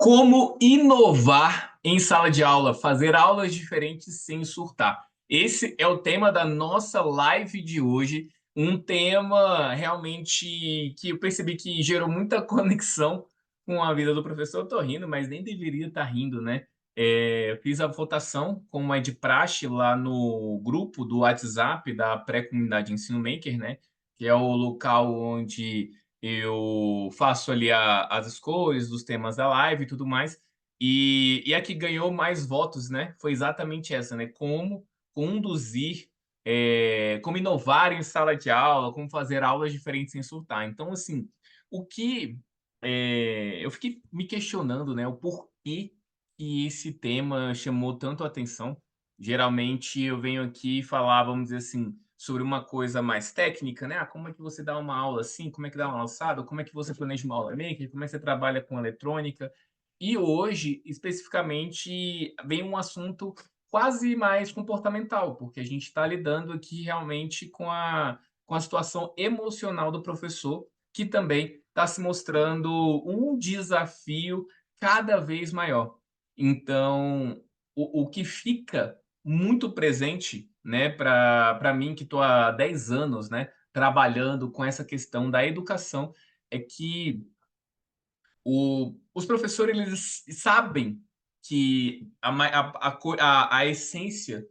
Como inovar em sala de aula, fazer aulas diferentes sem surtar. Esse é o tema da nossa live de hoje, um tema realmente que eu percebi que gerou muita conexão com a vida do professor. Eu tô rindo, mas nem deveria estar rindo, né? Eu fiz a votação, como é de praxe, lá no grupo do WhatsApp da pré-comunidade Ensino Maker, né? Que é o local onde eu faço ali as escolhas dos temas da live e tudo mais. E a que ganhou mais votos, né? Foi exatamente essa, né? Como conduzir, como inovar em sala de aula, como fazer aulas diferentes sem surtar. Então, assim, o que eu fiquei me questionando, né? O porquê que esse tema chamou tanto a atenção. Geralmente eu venho aqui falar, vamos dizer assim, sobre uma coisa mais técnica, né? Como é que você dá uma aula assim? Como é que dá uma aula assado? Como é que você planeja uma aula maker? Como é que você trabalha com eletrônica? E hoje, especificamente, vem um assunto quase mais comportamental, porque a gente está lidando aqui realmente com a situação emocional do professor, que também está se mostrando um desafio cada vez maior. Então, o que fica muito presente, né, para mim que estou há 10 anos, né, trabalhando com essa questão da educação, é que os professores eles sabem que a essência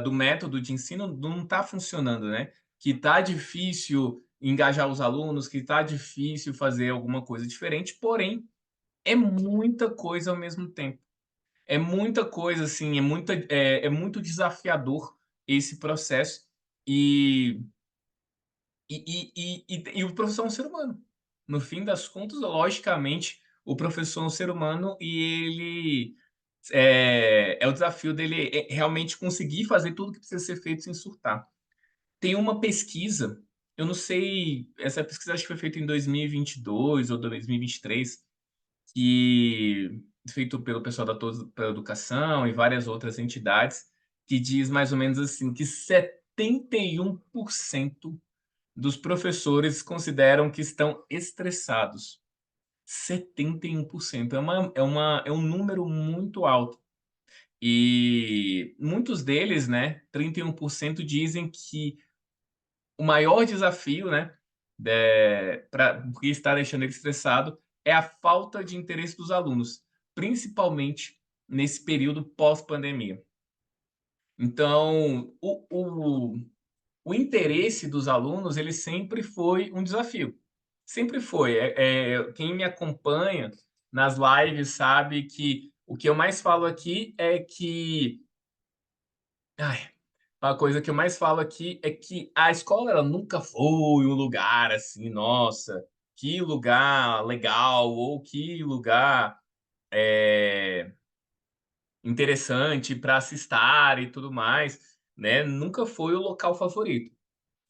do método de ensino não está funcionando, né? Que está difícil engajar os alunos, que está difícil fazer alguma coisa diferente, porém, é muita coisa ao mesmo tempo. É muita coisa, assim, é muito desafiador esse processo. E, e o professor é um ser humano. No fim das contas, logicamente, o professor é um ser humano e ele é o desafio dele é realmente conseguir fazer tudo que precisa ser feito sem surtar. Tem uma pesquisa, eu não sei, essa pesquisa acho que foi feita em 2022 ou 2023, que feito pelo pessoal da Todos pela Educação e várias outras entidades, que diz mais ou menos assim, que 71% dos professores consideram que estão estressados. 71%. É um número muito alto. E muitos deles, né, 31% dizem que o maior desafio, né, para o que está deixando ele estressado é a falta de interesse dos alunos, principalmente nesse período pós-pandemia. Então, o interesse dos alunos ele sempre foi um desafio. Sempre foi. Quem me acompanha nas lives sabe que o que eu mais falo aqui é que. Ai, uma coisa que eu mais falo aqui é que a escola ela nunca foi um lugar assim, nossa, que lugar legal, ou que lugar é, interessante para se estar e tudo mais, né? Nunca foi o local favorito.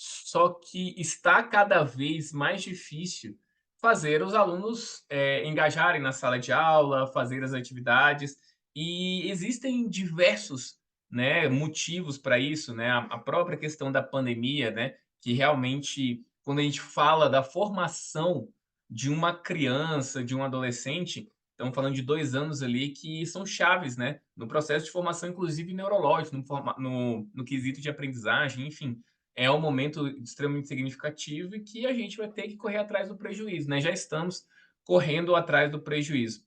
Só que está cada vez mais difícil fazer os alunos engajarem na sala de aula, fazer as atividades, e existem diversos, né, motivos para isso, né? A própria questão da pandemia, né, que realmente, quando a gente fala da formação de uma criança, de um adolescente, estamos falando de 2 anos ali que são chaves, né, no processo de formação, inclusive neurológico, no quesito de aprendizagem, enfim, é um momento extremamente significativo e que a gente vai ter que correr atrás do prejuízo, né? Já estamos correndo atrás do prejuízo.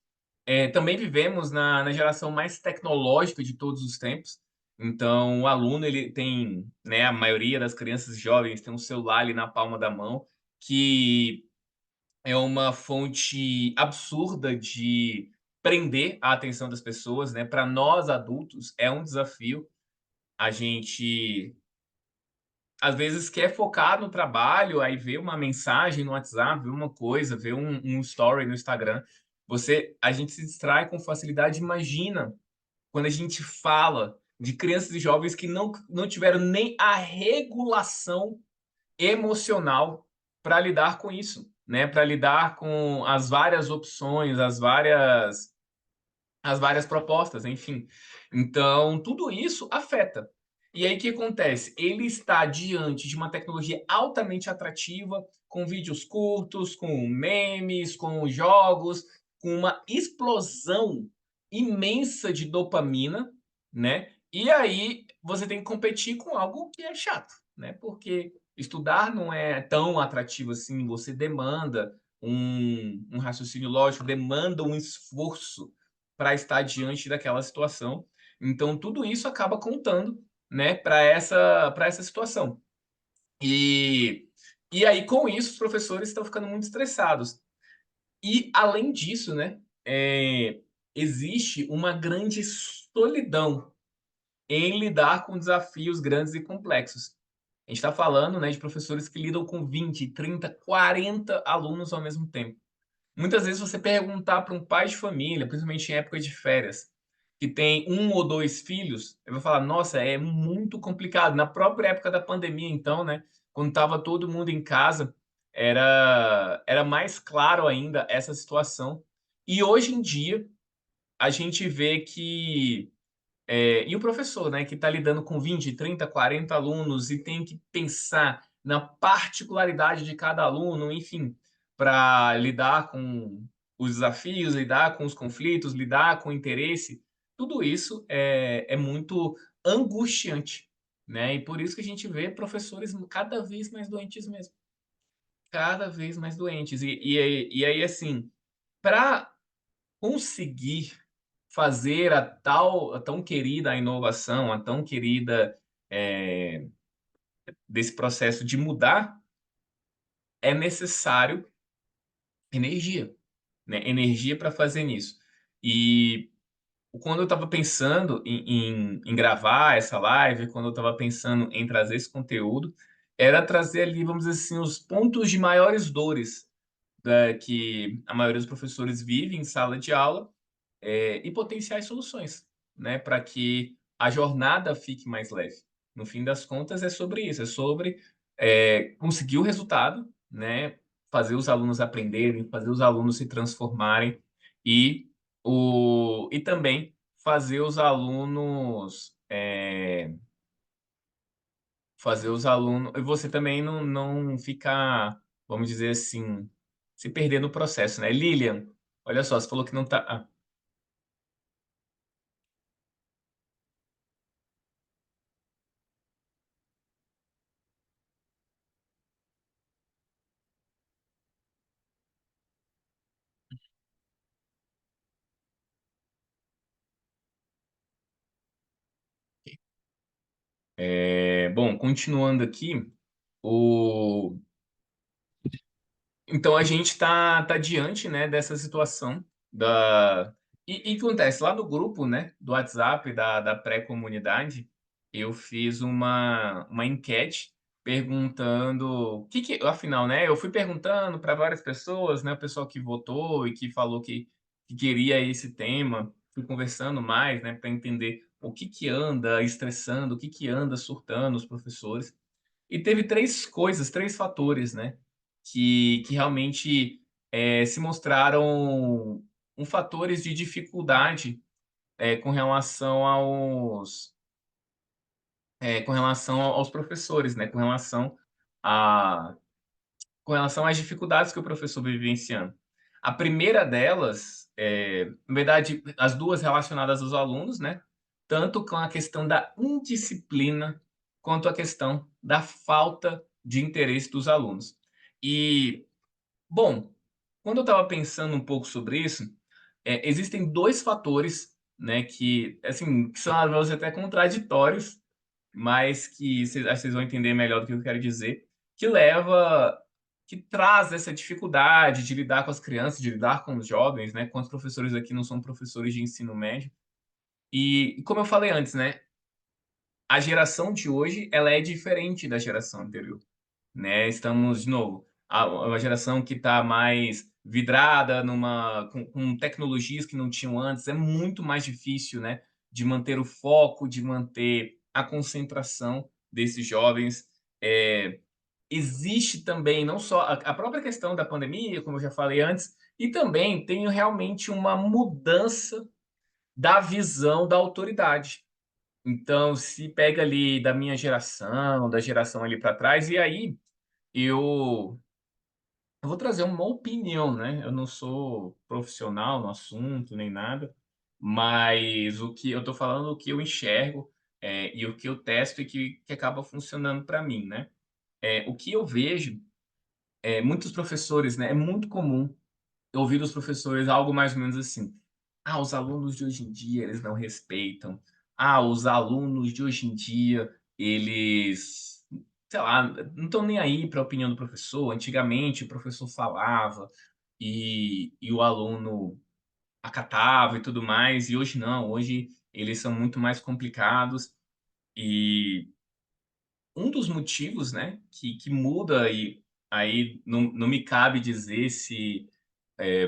Também vivemos na geração mais tecnológica de todos os tempos. Então, o aluno ele tem, né, a maioria das crianças jovens tem um celular ali na palma da mão, que é uma fonte absurda de prender a atenção das pessoas, né? Para nós adultos é um desafio. A gente às vezes quer focar no trabalho, aí vê uma mensagem no WhatsApp, vê uma coisa, vê um story no Instagram. A gente se distrai com facilidade. Imagina quando a gente fala de crianças e jovens que não tiveram nem a regulação emocional para lidar com isso, né? Para lidar com as várias opções, as várias propostas, enfim. Então, tudo isso afeta. E aí, o que acontece? Ele está diante de uma tecnologia altamente atrativa, com vídeos curtos, com memes, com jogos, com uma explosão imensa de dopamina, né? E aí você tem que competir com algo que é chato, né? Porque estudar não é tão atrativo assim, você demanda um raciocínio lógico, demanda um esforço para estar diante daquela situação. Então, tudo isso acaba contando, né, para essa situação. E, e aí, com isso, os professores estão ficando muito estressados. E, além disso, né, existe uma grande solidão em lidar com desafios grandes e complexos. A gente está falando, né, de professores que lidam com 20, 30, 40 alunos ao mesmo tempo. Muitas vezes você perguntar para um pai de família, principalmente em época de férias, que tem um ou dois filhos, ele vai falar: nossa, é muito complicado. Na própria época da pandemia, então, né, quando estava todo mundo em casa, era mais claro ainda essa situação. E hoje em dia, a gente vê que e o professor, né, que está lidando com 20, 30, 40 alunos e tem que pensar na particularidade de cada aluno, enfim, para lidar com os desafios, lidar com os conflitos, lidar com o interesse, tudo isso é muito angustiante, né? E por isso que a gente vê professores cada vez mais doentes mesmo, cada vez mais doentes. E aí, assim, para conseguir fazer a tão querida inovação, a tão querida, eh, desse processo de mudar, é necessário energia, né, energia para fazer nisso. E quando eu estava pensando em gravar essa live, quando eu estava pensando em trazer esse conteúdo, era trazer ali, vamos dizer assim, os pontos de maiores dores, que a maioria dos professores vive em sala de aula, e potenciais soluções, né, para que a jornada fique mais leve. No fim das contas, é sobre isso, é sobre conseguir o resultado, né, fazer os alunos aprenderem, fazer os alunos se transformarem e, e também fazer os alunos. Fazer os alunos. E você também não ficar, vamos dizer assim, se perder no processo, né? Lilian, olha só, você falou que não tá. Bom, continuando aqui, o... então a gente tá diante, né, dessa situação da... E acontece, lá no grupo, né, do WhatsApp da pré-comunidade, eu fiz uma enquete perguntando afinal, né, eu fui perguntando para várias pessoas, né, o pessoal que votou e que falou que queria esse tema, fui conversando mais, né, para entender o que anda estressando, o que anda surtando os professores. E teve três coisas, três fatores, né, que realmente se mostraram fatores de dificuldade com relação aos professores, né, a, com relação às dificuldades que o professor vem vivenciando. A primeira delas, na verdade, as duas relacionadas aos alunos, né? Tanto com a questão da indisciplina, quanto a questão da falta de interesse dos alunos. E, bom, quando eu estava pensando um pouco sobre isso, existem dois fatores, né, que, assim, que são às vezes até contraditórios, mas que acho que vocês vão entender melhor do que eu quero dizer, que leva, que traz essa dificuldade de lidar com as crianças, de lidar com os jovens, né? Quantos professores aqui não são professores de ensino médio? E como eu falei antes, né? A geração de hoje, ela é diferente da geração anterior, né? Estamos, de novo, uma geração que está mais vidrada com tecnologias que não tinham antes, é muito mais difícil, né, de manter o foco, de manter a concentração desses jovens. Existe também não só a própria questão da pandemia, como eu já falei antes, e também tem realmente uma mudança da visão da autoridade. Então, se pega ali da minha geração, da geração ali para trás, e aí eu eu vou trazer uma opinião, né, eu não sou profissional no assunto nem nada, mas o que eu tô falando, o que eu enxergo, e o que eu testo e que acaba funcionando para mim, né. O que eu vejo, muitos professores, né, é muito comum eu ouvir dos professores algo mais ou menos assim: "Ah, os alunos de hoje em dia, eles não respeitam. Ah, os alunos de hoje em dia, eles, sei lá, não estão nem aí para a opinião do professor. Antigamente o professor falava e o aluno acatava e tudo mais, e hoje não, hoje eles são muito mais complicados". E um dos motivos, né, que muda e aí não me cabe dizer se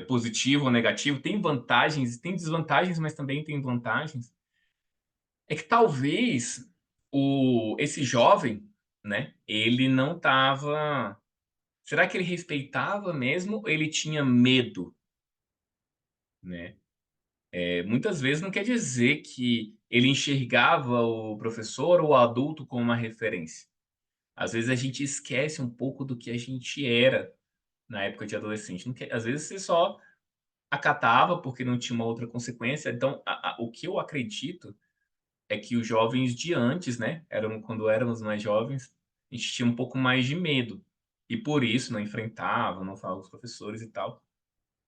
positivo ou negativo, tem vantagens e tem desvantagens, mas também tem vantagens. É que talvez esse jovem, né, ele não estava. Será que ele respeitava mesmo ou ele tinha medo, né? Muitas vezes não quer dizer que ele enxergava o professor ou o adulto como uma referência. Às vezes a gente esquece um pouco do que a gente era na época de adolescente. Não quer, às vezes você só acatava, porque não tinha uma outra consequência. Então, o que eu acredito é que os jovens de antes, né, quando éramos mais jovens, a gente tinha um pouco mais de medo. E por isso não enfrentava, não falava com os professores e tal.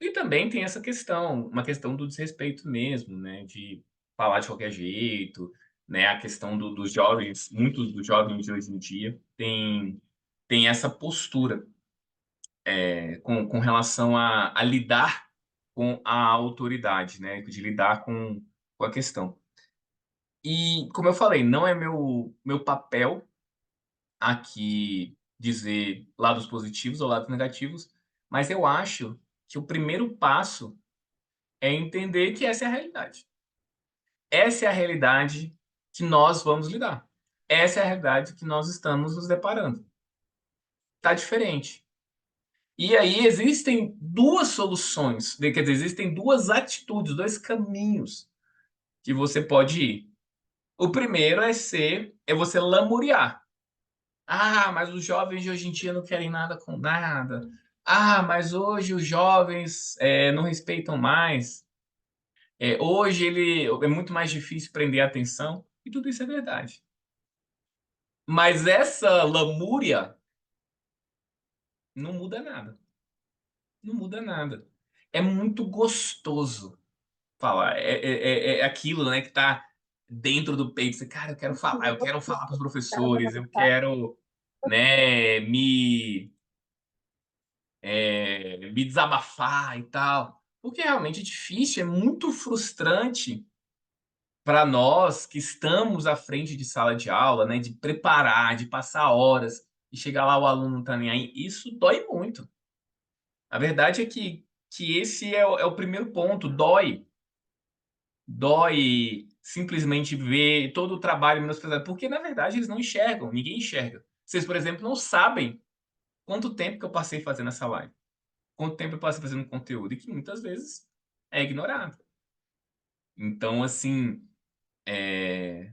E também tem essa questão, uma questão do desrespeito mesmo, né, de falar de qualquer jeito, né, a questão dos jovens, muitos dos jovens de hoje em dia têm essa postura, com relação a lidar com a autoridade, né, de lidar com a questão. E, como eu falei, não é meu papel aqui dizer lados positivos ou lados negativos, mas eu acho que o primeiro passo é entender que essa é a realidade. Essa é a realidade que nós vamos lidar. Essa é a realidade que nós estamos nos deparando. Tá diferente. E aí existem 2 soluções, quer dizer, existem 2 atitudes, 2 caminhos que você pode ir. O primeiro é você lamuriar. "Ah, mas os jovens de hoje em dia não querem nada com nada. Ah, mas hoje os jovens, não respeitam mais. Hoje ele é muito mais difícil prender a atenção", e tudo isso é verdade. Mas essa lamúria não muda nada, não muda nada. É muito gostoso falar, é aquilo, né, que tá dentro do peito, você: "Cara, eu quero falar para os professores, eu quero, né, me desabafar e tal". Porque realmente é difícil, é muito frustrante para nós que estamos à frente de sala de aula, né, de preparar, de passar horas e chegar lá o aluno não tá nem aí, isso dói muito. A verdade é que esse é o primeiro ponto, dói. Dói simplesmente ver todo o trabalho menosprezado, porque na verdade eles não enxergam, ninguém enxerga. Vocês, por exemplo, não sabem quanto tempo que eu passei fazendo essa live, quanto tempo eu passei fazendo conteúdo e que muitas vezes é ignorado. Então, assim, eh,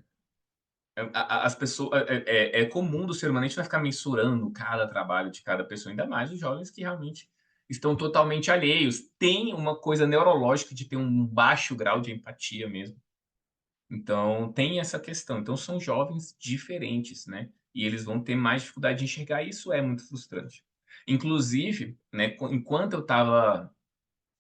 as pessoas é comum do ser humano, a gente vai ficar mensurando cada trabalho de cada pessoa, ainda mais os jovens que realmente estão totalmente alheios. Tem uma coisa neurológica de ter um baixo grau de empatia mesmo. Então, tem essa questão. Então, são jovens diferentes, né? E eles vão ter mais dificuldade de enxergar, e isso é muito frustrante. Inclusive, né, enquanto eu estava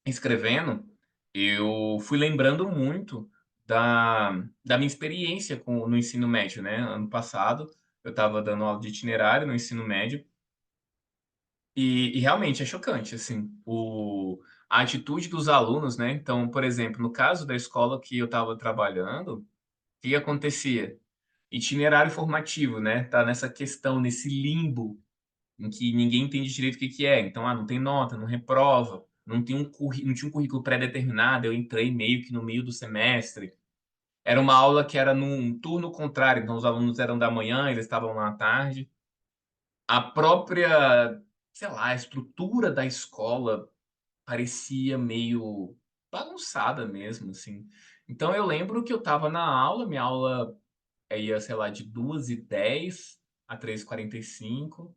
escrevendo, eu fui lembrando muito da minha experiência no ensino médio, né? Ano passado, eu estava dando aula de itinerário no ensino médio, e realmente é chocante, assim, a atitude dos alunos, né? Então, por exemplo, no caso da escola que eu estava trabalhando, o que acontecia? Itinerário formativo, né, tá nessa questão, nesse limbo, em que ninguém entende direito o que que é. Então, não tem nota, não reprova, não tinha um currículo pré-determinado, eu entrei meio que no meio do semestre. Era uma aula que era num turno contrário, então os alunos eram da manhã, eles estavam lá à tarde. A própria, sei lá, a estrutura da escola parecia meio bagunçada mesmo, assim. Então eu lembro que eu estava na aula, minha aula ia, sei lá, de 2h10 a 3h45.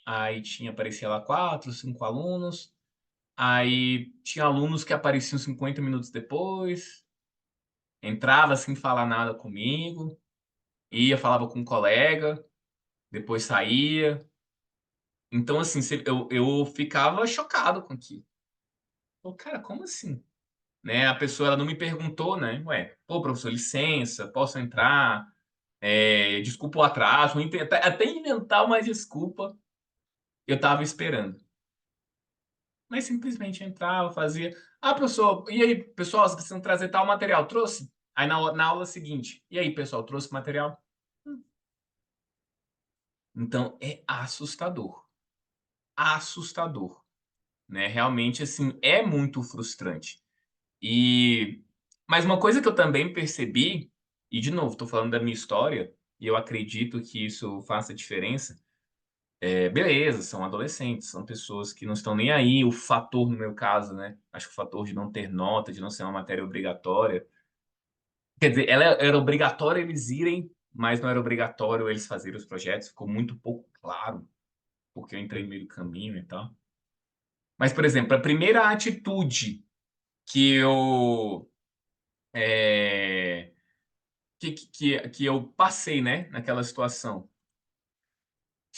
aí aparecia lá 4, 5 alunos, aí tinha alunos que apareciam 50 minutos depois, entrava sem falar nada comigo, ia, falava com um colega, depois saía. Então, assim, eu ficava chocado com aquilo. Pô, cara, como assim? Né? A pessoa ela não me perguntou, né? Ué, pô, professor, licença, posso entrar? Desculpa o atraso, até inventar uma desculpa eu tava esperando. Mas simplesmente entrava, fazia. Ah, professor, e aí, pessoal, vocês precisam trazer tal material? Trouxe? Aí na aula seguinte, e aí, pessoal, trouxe material? Então é assustador. Assustador, né? Realmente, assim, é muito frustrante. E mas uma coisa que eu também percebi, e de novo, estou falando da minha história, e eu acredito que isso faça diferença. Beleza, são adolescentes, são pessoas que não estão nem aí. O fator, no meu caso, né? Acho que o fator de não ter nota, de não ser uma matéria obrigatória. Quer dizer, ela era obrigatória eles irem, mas não era obrigatório eles fazerem os projetos. Ficou muito pouco claro, porque eu entrei no meio do caminho e tal. Mas, por exemplo, a primeira atitude que eu é, que eu passei, né, naquela situação.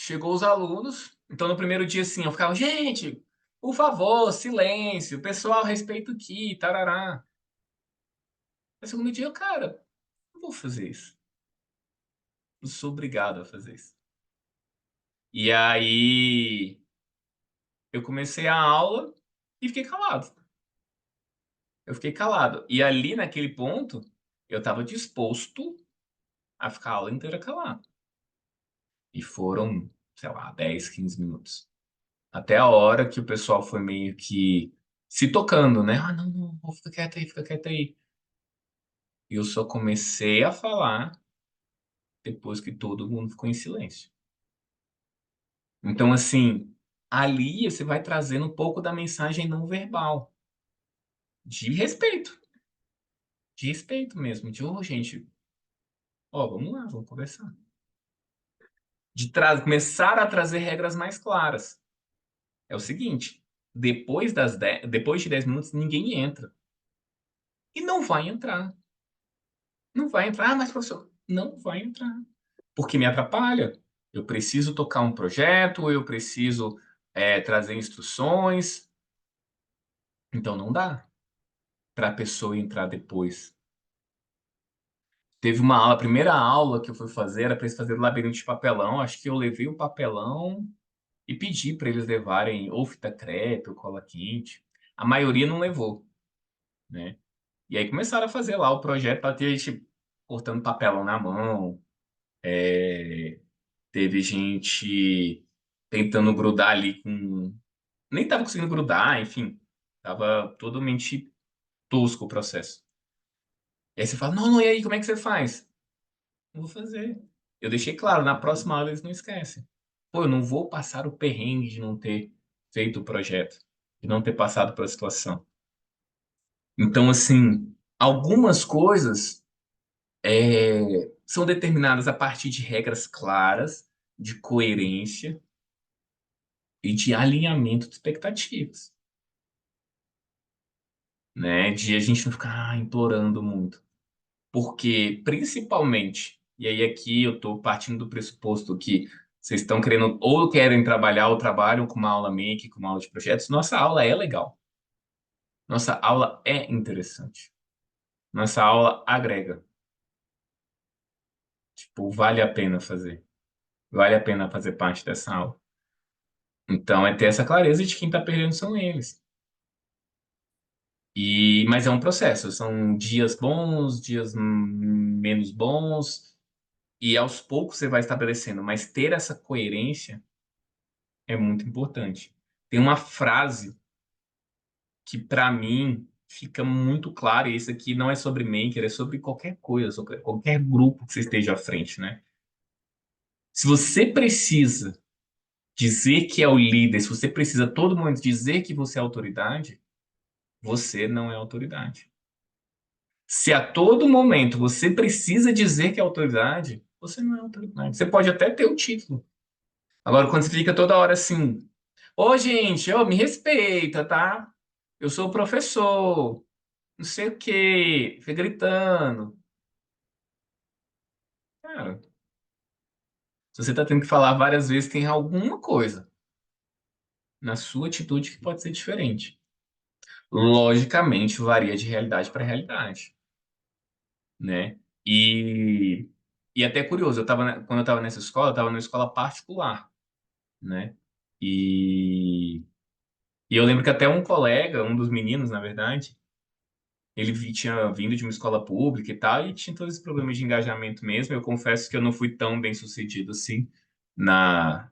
Chegou os alunos, então no primeiro dia, assim, eu ficava, gente, por favor, silêncio, pessoal, respeito aqui, tarará. No segundo dia, cara, não vou fazer isso. Não sou obrigado a fazer isso. E aí, eu comecei a aula e fiquei calado. Eu fiquei calado. E ali, naquele ponto, eu estava disposto a ficar a aula inteira calado. E foram, sei lá, 10, 15 minutos. Até a hora que o pessoal foi meio que se tocando, né? Ah, não, não, fica quieto aí, fica quieto aí. E eu só comecei a falar depois que todo mundo ficou em silêncio. Então, assim, ali você vai trazendo um pouco da mensagem não verbal, de respeito mesmo, de, ô, gente, ó, vamos lá, vamos conversar. Começar a trazer regras mais claras. É o seguinte, depois de 10 minutos, ninguém entra. E não vai entrar. Não vai entrar. Ah, mas professor, não vai entrar. Porque me atrapalha. Eu preciso tocar um projeto, eu preciso trazer instruções. Então não dá para a pessoa entrar depois. Teve uma aula, a primeira aula que eu fui fazer era para eles fazerem o labirinto de papelão. Acho que eu levei o papelão e pedi para eles levarem ou fita crepe ou cola quente. A maioria não levou, né? E aí começaram a fazer lá o projeto para ter gente cortando papelão na mão. Teve gente tentando grudar ali com. Nem tava conseguindo grudar, enfim. Tava totalmente tosco o processo. E aí você fala, não, não, e aí, como é que você faz? Não vou fazer. Eu deixei claro, na próxima aula eles não esquecem. Pô, eu não vou passar o perrengue de não ter feito o projeto, de não ter passado pela situação. Então, assim, algumas coisas são determinadas a partir de regras claras, de coerência e de alinhamento de expectativas, né? De a gente não ficar implorando muito. Porque, principalmente, e aí aqui eu estou partindo do pressuposto que vocês estão querendo, ou querem trabalhar, ou trabalham com uma aula make, com uma aula de projetos, nossa aula é legal. Nossa aula é interessante. Nossa aula agrega. Tipo, vale a pena fazer. Vale a pena fazer parte dessa aula. Então, é ter essa clareza de quem está perdendo são eles. Mas é um processo, são dias bons, dias menos bons, e aos poucos você vai estabelecendo, mas ter essa coerência é muito importante. Tem uma frase que para mim fica muito clara, e isso aqui não é sobre maker, é sobre qualquer coisa, sobre qualquer grupo que você esteja à frente, né? Se você precisa dizer que é o líder, se você precisa a todo momento dizer que você é autoridade, você não é autoridade. Se a todo momento você precisa dizer que é autoridade, você não é autoridade. Você pode até ter o título, Agora, quando você fica toda hora assim, ô gente, ô, me respeita, tá? Eu sou o professor, não sei o quê, fica gritando. Cara, se você tá tendo que falar várias vezes, tem alguma coisa na sua atitude que pode ser diferente. Logicamente, varia de realidade para realidade, né? E, e até curioso, quando eu estava nessa escola, eu estava numa escola particular, né? E, e eu lembro que até um colega, um dos meninos, na verdade, tinha vindo de uma escola pública e tal, e tinha todos esses problemas de engajamento mesmo. Eu confesso que eu não fui tão bem sucedido assim na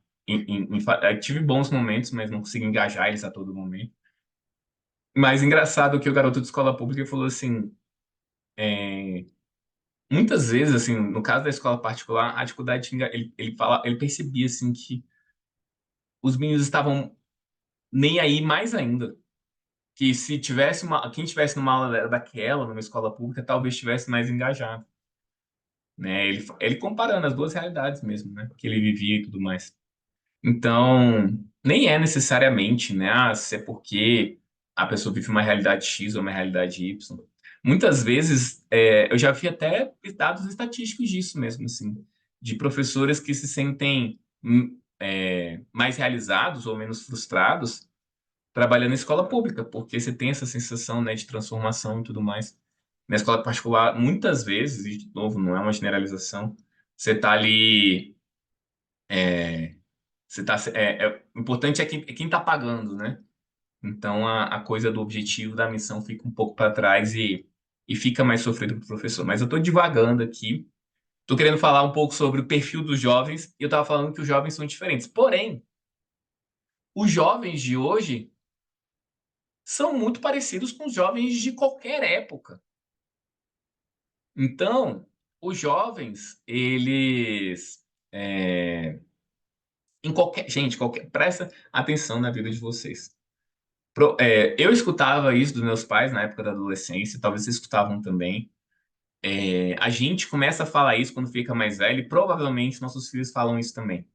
tive bons momentos, mas não consegui engajar eles a todo momento. Mas engraçado que o garoto de escola pública falou assim, muitas vezes assim, no caso da escola particular, a dificuldade ele percebia assim que os meninos estavam nem aí mais ainda. Que se tivesse quem tivesse numa aula daquela, numa escola pública, talvez estivesse mais engajado, né? Ele comparando as duas realidades mesmo, né? Que ele vivia e tudo mais. Então, nem é necessariamente, né? Se é porque a pessoa vive uma realidade X ou uma realidade Y. Muitas vezes, eu já vi até dados estatísticos disso mesmo, assim, de professores que se sentem mais realizados ou menos frustrados trabalhando em escola pública, porque você tem essa sensação, né, de transformação e tudo mais. Na escola particular, muitas vezes, e de novo, não é uma generalização, você está ali, o importante é quem está pagando, né? Então a coisa do objetivo da missão fica um pouco para trás e fica mais sofrido para o professor. Mas eu estou divagando aqui, estou querendo falar um pouco sobre o perfil dos jovens, e eu estava falando que os jovens são diferentes. Porém, os jovens de hoje são muito parecidos com os jovens de qualquer época. Então, os jovens, eles. Em qualquer. Gente, presta atenção na vida de vocês. Eu escutava isso dos meus pais na época da adolescência, talvez vocês escutavam também. A gente começa a falar isso quando fica mais velho, e provavelmente nossos filhos falam isso também.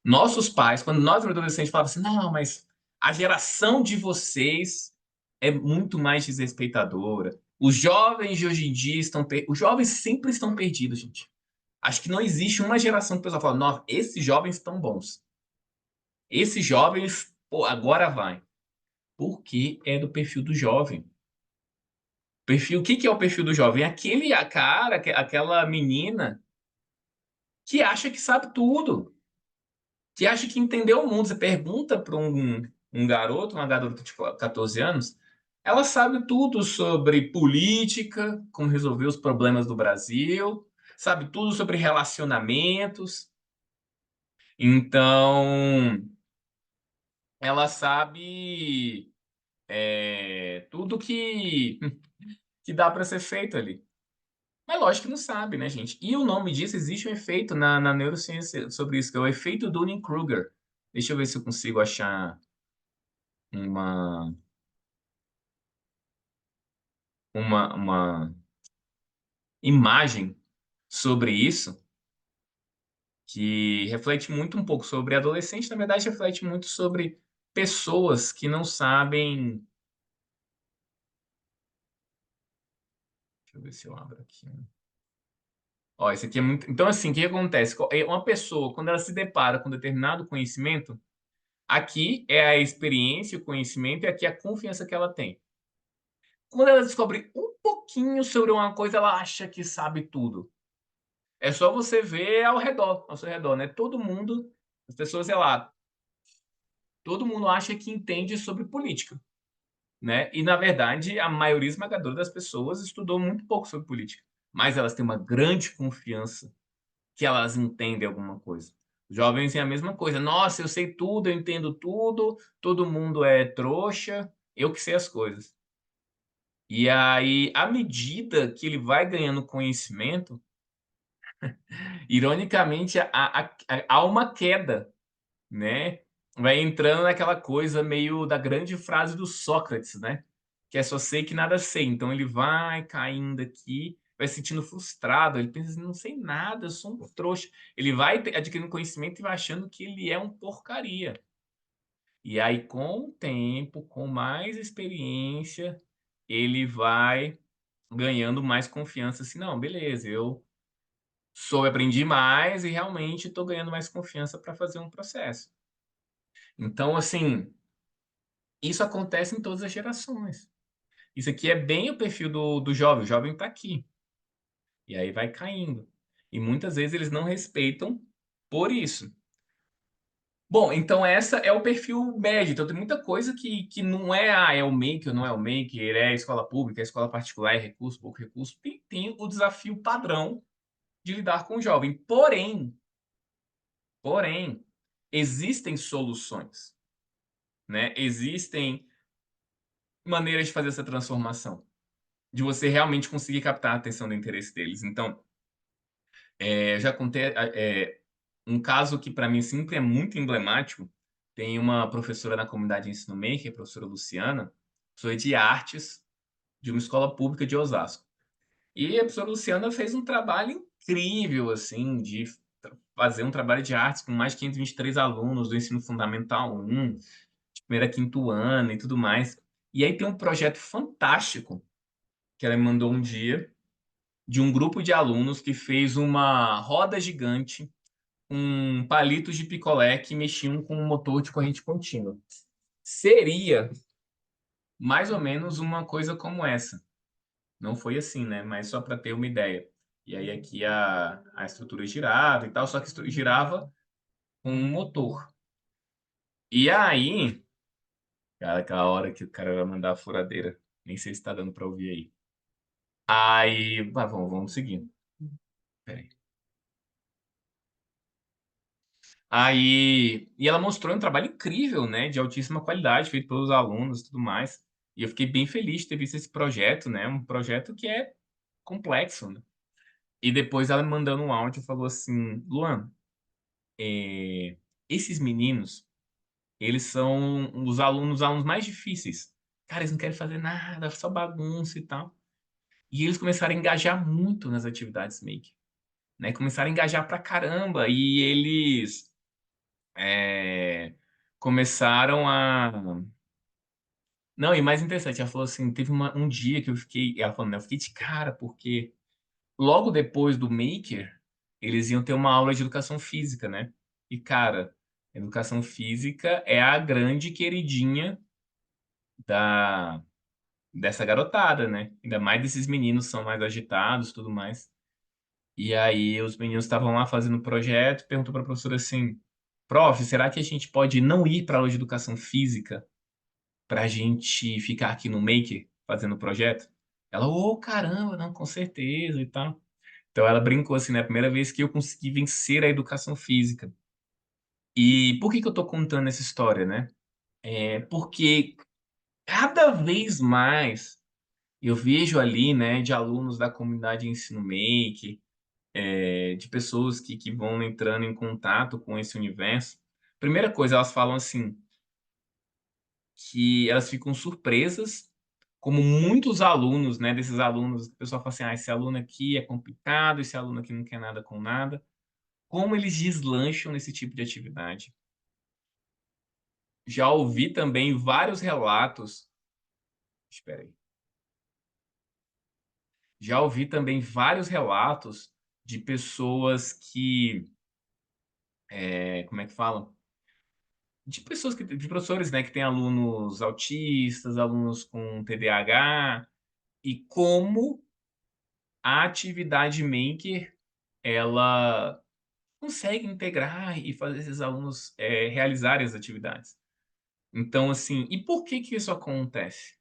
Nossos pais, quando nós éramos adolescentes, falavam assim: não, mas a geração de vocês é muito mais desrespeitadora. Os jovens de hoje em dia os jovens sempre estão perdidos, gente. Acho que não existe uma geração que o pessoal fala: nossa, esses jovens estão bons. Esses jovens, pô, agora vai. Porque é do perfil do jovem. O que que é o perfil do jovem? Aquele cara, aquela menina que acha que sabe tudo, que acha que entendeu o mundo. Você pergunta para um garoto, uma garota de 14 anos, ela sabe tudo sobre política, como resolver os problemas do Brasil, sabe tudo sobre relacionamentos. Então, ela sabe tudo que dá para ser feito ali. Mas lógico que não sabe, né, gente? E o nome disso, existe um efeito na neurociência sobre isso, que é o efeito Dunning-Kruger. Deixa eu ver se eu consigo achar uma, uma imagem sobre isso, que reflete muito um pouco sobre adolescente, na verdade, reflete muito sobre pessoas que não sabem. Deixa eu ver se eu abro aqui. Ó, isso aqui é muito. Então, assim, o que acontece? Uma pessoa, quando ela se depara com determinado conhecimento, aqui é a experiência, o conhecimento, e aqui é a confiança que ela tem. Quando ela descobre um pouquinho sobre uma coisa, ela acha que sabe tudo. É só você ver ao seu redor, né? Todo mundo, as pessoas, sei lá, todo mundo acha que entende sobre política, né? E, na verdade, a maioria esmagadora das pessoas estudou muito pouco sobre política. Mas elas têm uma grande confiança que elas entendem alguma coisa. Os jovens têm a mesma coisa. Nossa, eu sei tudo, eu entendo tudo, todo mundo é trouxa, eu que sei as coisas. E aí, à medida que ele vai ganhando conhecimento, ironicamente, há uma queda, né? Vai entrando naquela coisa meio da grande frase do Sócrates, né? Que é só sei que nada sei. Então ele vai caindo aqui, vai se sentindo frustrado, ele pensa assim: "Não sei nada, eu sou um trouxa". Ele vai adquirindo conhecimento e vai achando que ele é um porcaria. E aí, com o tempo, com mais experiência, ele vai ganhando mais confiança, assim: "Não, beleza, eu aprendi mais e realmente estou ganhando mais confiança para fazer um processo". Então, assim, isso acontece em todas as gerações. Isso aqui é bem o perfil do jovem, o jovem está aqui, e aí vai caindo. E muitas vezes eles não respeitam por isso. Bom, então essa é o perfil médio, então tem muita coisa que não é, é o maker, não é o maker, é escola pública, é escola particular, é recurso, pouco recurso, tem o desafio padrão de lidar com o jovem. Porém, existem soluções, né, existem maneiras de fazer essa transformação, de você realmente conseguir captar a atenção do interesse deles. Então, eu já contei, um caso que para mim sempre é muito emblemático. Tem uma professora na comunidade de ensino maker, a professora Luciana, professora de artes de uma escola pública de Osasco. E a professora Luciana fez um trabalho incrível, assim, de fazer um trabalho de artes com mais de 523 alunos do ensino fundamental 1, de primeiro a quinto ano e tudo mais. E aí tem um projeto fantástico que ela me mandou um dia, de um grupo de alunos que fez uma roda gigante com palitos de picolé que mexiam com um motor de corrente contínua. Seria mais ou menos uma coisa como essa. Não foi assim, né, mas só para ter uma ideia. E aí aqui a estrutura girava e tal, só que girava com um motor. E aí, cara, aquela hora que o cara vai mandar a furadeira, nem sei se tá dando para ouvir aí. Aí, vamos seguindo. Espera aí. Aí, e ela mostrou um trabalho incrível, né, de altíssima qualidade, feito pelos alunos e tudo mais. E eu fiquei bem feliz de ter visto esse projeto, né, um projeto que é complexo, né. E depois ela me mandando um áudio falou assim: "Luan, esses meninos, eles são os alunos mais difíceis. Cara, eles não querem fazer nada, só bagunça e tal". E eles começaram a engajar muito nas atividades maker, né, começaram a engajar pra caramba, e eles, começaram a não, e mais interessante, ela falou assim, teve um dia que eu fiquei ela falou, né, eu fiquei de cara, porque logo depois do maker, eles iam ter uma aula de educação física, né. E cara, educação física é a grande queridinha da dessa garotada, né, ainda mais desses meninos são mais agitados, tudo mais. E aí os meninos estavam lá fazendo o projeto, perguntou para a professora assim: "Prof, será que a gente pode não ir para aula de educação física, para a gente ficar aqui no Maker fazendo o projeto?" Ela: "Ô, caramba, não, com certeza e tal". Então ela brincou assim, né, a primeira vez que eu consegui vencer a educação física. E por que que eu tô contando essa história, né? Porque cada vez mais eu vejo ali, né, de alunos da comunidade Ensino Maker, de pessoas que vão entrando em contato com esse universo. Primeira coisa, elas falam assim, que elas ficam surpresas, como muitos alunos, né, desses alunos, o pessoal fala assim: "Ah, esse aluno aqui é complicado, esse aluno aqui não quer nada com nada", como eles deslancham nesse tipo de atividade. Já ouvi também vários relatos espera aí. Já ouvi também vários relatos de pessoas que, como é que fala? De professores, né, que têm alunos autistas, alunos com TDAH, e como a atividade maker, ela consegue integrar e fazer esses alunos, realizarem as atividades. Então, assim, e por que que isso acontece?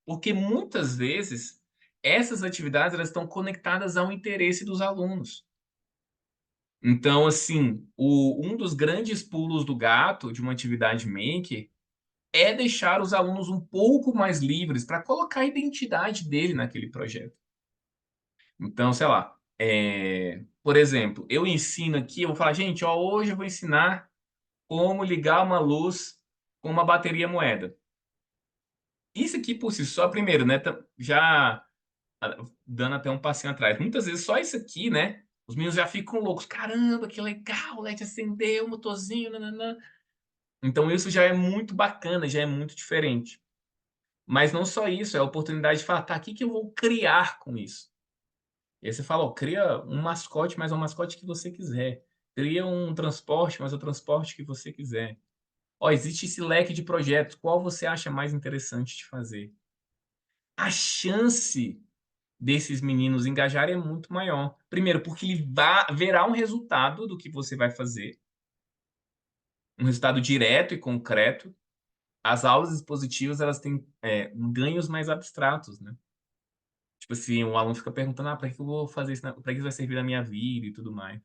Porque muitas vezes essas atividades elas estão conectadas ao interesse dos alunos. Então, assim, um dos grandes pulos do gato de uma atividade maker é deixar os alunos um pouco mais livres para colocar a identidade dele naquele projeto. Então, sei lá, por exemplo, eu ensino aqui, eu vou falar: "Gente, ó, hoje eu vou ensinar como ligar uma luz com uma bateria moeda". Isso aqui por si só, primeiro, né, já dando até um passinho atrás. Muitas vezes só isso aqui, né, os meninos já ficam loucos: "Caramba, que legal, o LED acendeu, o motorzinho, nã-nã-nã". Então isso já é muito bacana, já é muito diferente. Mas não só isso, é a oportunidade de falar: "Tá, que eu vou criar com isso?". E aí você fala: "Ó, cria um mascote, mas é um mascote que você quiser. Cria um transporte, mas é o transporte que você quiser. Ó, existe esse leque de projetos, qual você acha mais interessante de fazer?". A chance desses meninos engajarem é muito maior. Primeiro, porque ele verá um resultado do que você vai fazer, um resultado direto e concreto. As aulas expositivas, elas têm, ganhos mais abstratos, né. Tipo assim, o aluno fica perguntando: "Ah, para que eu vou fazer isso para que isso vai servir na minha vida?", e tudo mais.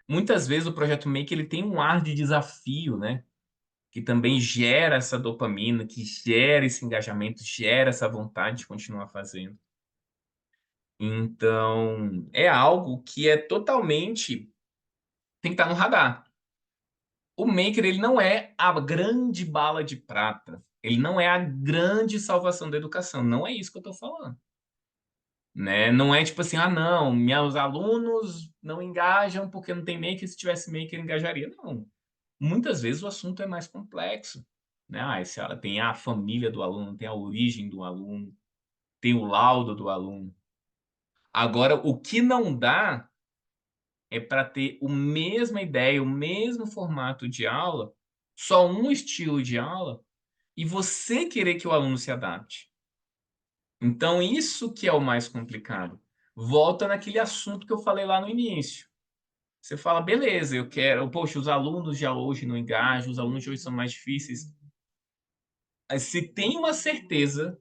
Muitas vezes o projeto Maker ele tem um ar de desafio, né, que também gera essa dopamina, que gera esse engajamento, gera essa vontade de continuar fazendo. Então, é algo que é totalmente tem que estar no radar. O maker ele não é a grande bala de prata, ele não é a grande salvação da educação, não é isso que eu estou falando, né. Não é tipo assim: "Ah não, meus alunos não engajam porque não tem maker, se tivesse maker engajaria", não. Muitas vezes o assunto é mais complexo, né. Esse tem a família do aluno, tem a origem do aluno, tem o laudo do aluno. Agora o que não dá é para ter a mesma ideia, o mesmo formato de aula, só um estilo de aula, e você querer que o aluno se adapte. Então isso que é o mais complicado. Volta naquele assunto que eu falei lá no início. Você fala: "Beleza, eu quero poxa, os alunos já hoje não engajam, os alunos de hoje são mais difíceis". Mas se tem uma certeza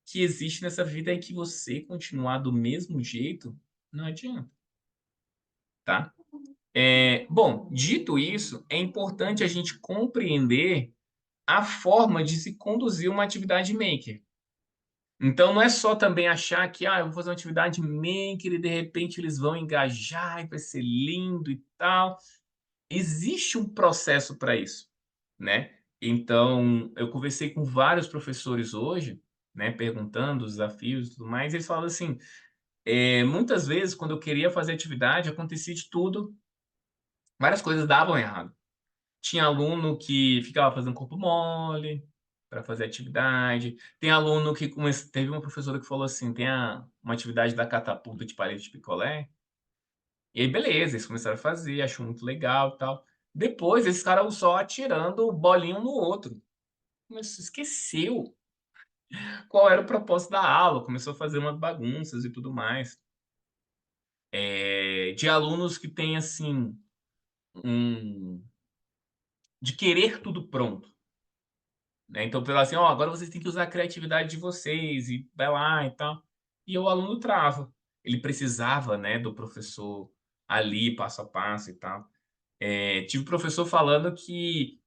que existe nessa vida é que você continuar do mesmo jeito, não adianta, tá? Bom, dito isso, é importante a gente compreender a forma de se conduzir uma atividade maker. Então não é só também achar que, eu vou fazer uma atividade maker e de repente eles vão engajar e vai ser lindo e tal. Existe um processo para isso, né. Então, eu conversei com vários professores hoje, né, perguntando os desafios e tudo mais, e eles falavam assim, muitas vezes quando eu queria fazer atividade acontecia de tudo, várias coisas davam errado. Tinha aluno que ficava fazendo corpo mole para fazer atividade, tem aluno que teve uma professora que falou assim: "Tem uma atividade da catapulta de parede de picolé", e aí beleza, eles começaram a fazer, achou muito legal, e tal. Depois eles ficaram só atirando bolinha um no outro, mas esqueceu qual era o propósito da aula, começou a fazer umas bagunças e tudo mais. De alunos que têm, assim, um de querer tudo pronto. Né, então falar assim: "Ó, agora vocês têm que usar a criatividade de vocês e vai lá e tal". E o aluno trava. Ele precisava, né, do professor ali passo a passo e tal. Tive professor falando que